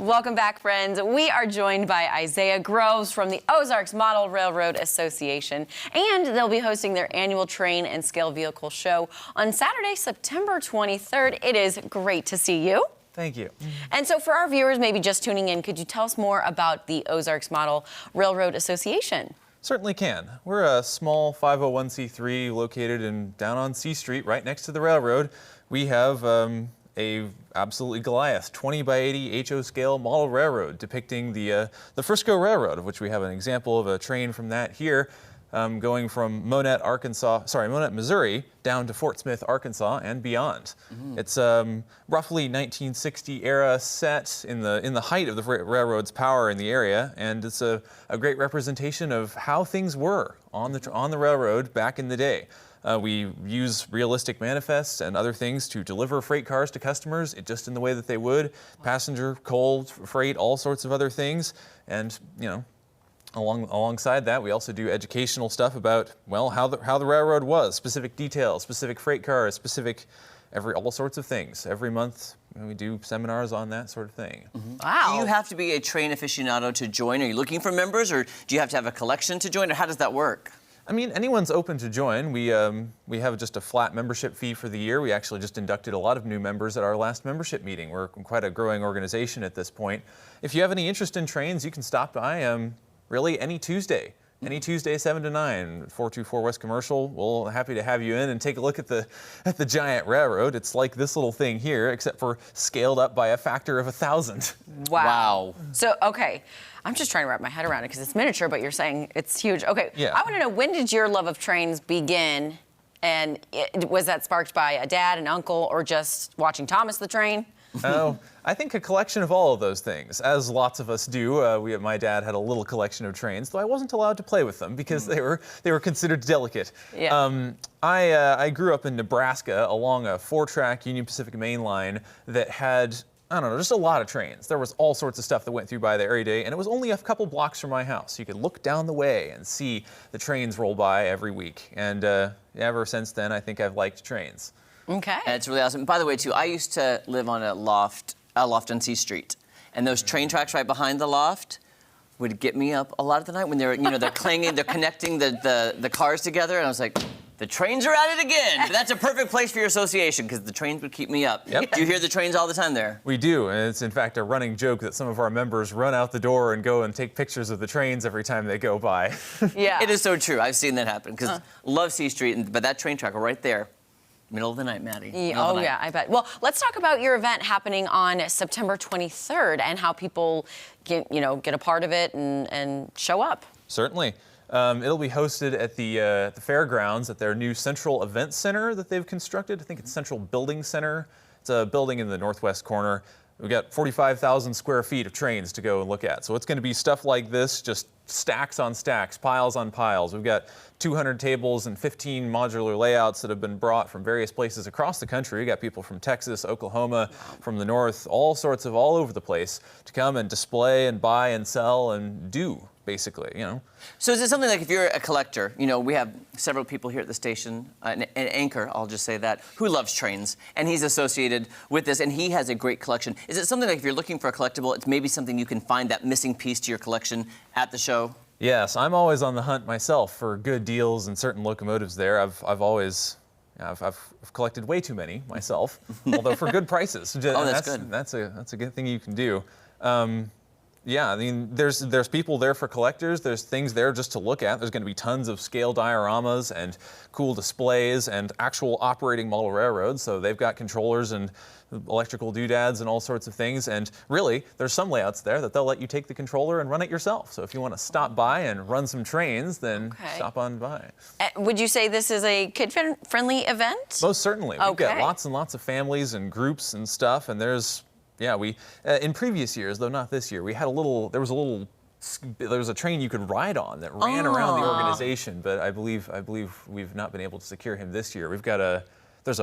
Welcome back, friends. We are joined by Isaiah Groves from the Ozarks Model Railroad Association, and they'll be hosting their annual Train and Scale Vehicle Show on Saturday, September 23rd. It is great to see you. Thank you. And so for our viewers maybe just tuning in, could you tell us more about the Ozarks Model Railroad Association? Certainly can. We're a small 501c3 located down on C Street, right next to the railroad. We have a absolutely Goliath 20 by 80 HO scale model railroad depicting the Frisco Railroad, of which we have an example of a train from that here, going from Monett, Missouri, down to Fort Smith, Arkansas, and beyond. It's roughly 1960 era set in the height of the railroad's power in the area, and it's a great representation of how things were on the railroad back in the day. We use realistic manifests and other things to deliver freight cars to customers just in the way that they would, passenger, coal, freight, all sorts of other things, and alongside that, we also do educational stuff about, well, how the railroad was, specific details, specific freight cars, all sorts of things. Every month, we do seminars on that sort of thing. Wow. Do you have to be a train aficionado to join? Are you looking for members, or do you have to have a collection to join, or how does that work? I mean, anyone's open to join. We have just a flat membership fee for the year. We actually just inducted a lot of new members at our last membership meeting. We're quite a growing organization at this point. If you have any interest in trains, you can stop by really any Tuesday. Any Tuesday, 7 to 9, 424 West Commercial. We're happy to have you in and take a look at the giant railroad. It's like this little thing here, except for scaled up by a factor of 1,000. Wow. So, okay, I'm just trying to wrap my head around it because it's miniature, but you're saying it's huge. Okay, yeah. I want to know, when did your love of trains begin? And was that sparked by a dad, an uncle, or just watching Thomas the Train? Oh, I think a collection of all of those things, as lots of us do. My dad had a little collection of trains, though I wasn't allowed to play with them because they were considered delicate. Yeah. I grew up in Nebraska along a 4-track Union Pacific main line that had, I don't know, just a lot of trains. There was all sorts of stuff that went through by there every day, and it was only a couple blocks from my house. You could look down the way and see the trains roll by every week. And ever since then, I think I've liked trains. Okay. And it's really awesome. By the way, too, I used to live on a loft on C Street, and those train tracks right behind the loft would get me up a lot of the night when they're clanging, they're connecting the cars together, and I was like, the trains are at it again. But that's a perfect place for your association because the trains would keep me up. Yep. Do you hear the trains all the time there? We do, and it's in fact a running joke that some of our members run out the door and go and take pictures of the trains every time they go by. Yeah. It is so true. I've seen that happen because love C Street, but that train track right there. Middle of the night, Maddie. Yeah, I bet. Well, let's talk about your event happening on September 23rd and how people get a part of it and show up. Certainly. It'll be hosted at the Fairgrounds at their new Central Event Center that they've constructed. I think it's Central Building Center. It's a building in the northwest corner. We've got 45,000 square feet of trains to go and look at. So it's going to be stuff like this, just stacks on stacks, piles on piles. We've got 200 tables and 15 modular layouts that have been brought from various places across the country. We've got people from Texas, Oklahoma, from the north, all over the place to come and display and buy and sell and do, basically, So is it something like, if you're a collector, we have several people here at the station, an anchor, I'll just say that, who loves trains, and he's associated with this, and he has a great collection. Is it something like, if you're looking for a collectible, it's maybe something you can find that missing piece to your collection at the show? Yes, I'm always on the hunt myself for good deals and certain locomotives there. I've collected way too many myself, although for good prices. Oh, that's good. That's a good thing you can do. Yeah, I mean, there's people there for collectors. There's things there just to look at. There's going to be tons of scale dioramas and cool displays and actual operating model railroads. So they've got controllers and electrical doodads and all sorts of things. And really, there's some layouts there that they'll let you take the controller and run it yourself. So if you want to stop by and run some trains, then stop on by. Would you say this is a kid-friendly event? Most certainly. We've got lots and lots of families and groups and stuff. And there's in previous years, though not this year, there was a train you could ride on that ran around the organization, but I believe we've not been able to secure him this year. There's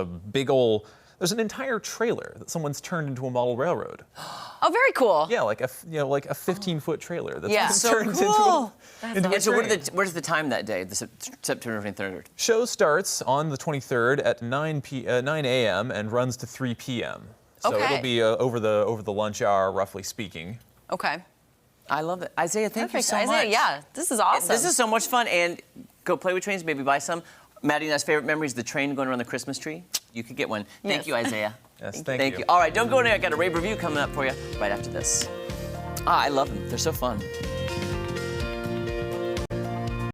an entire trailer that someone's turned into a model railroad. Oh, very cool. Yeah, like a 15-foot trailer that's so turned cool. into a So train. what is the time that day, September 23rd? Show starts on the 23rd at 9 a.m. and runs to 3 p.m. So Okay. it'll be over the lunch hour, roughly speaking. Okay. I love it. Isaiah, thank you Perfect. so Isaiah, much. yeah, this is awesome. This is so much fun. And go play with trains, maybe buy some. Maddie and I's favorite memory is the train going around the Christmas tree. You could get one. Thank Yes. you, Isaiah. Yes, Thank you. All right, don't go anywhere. I got a rave review coming up for you right after this. I love them. They're so fun.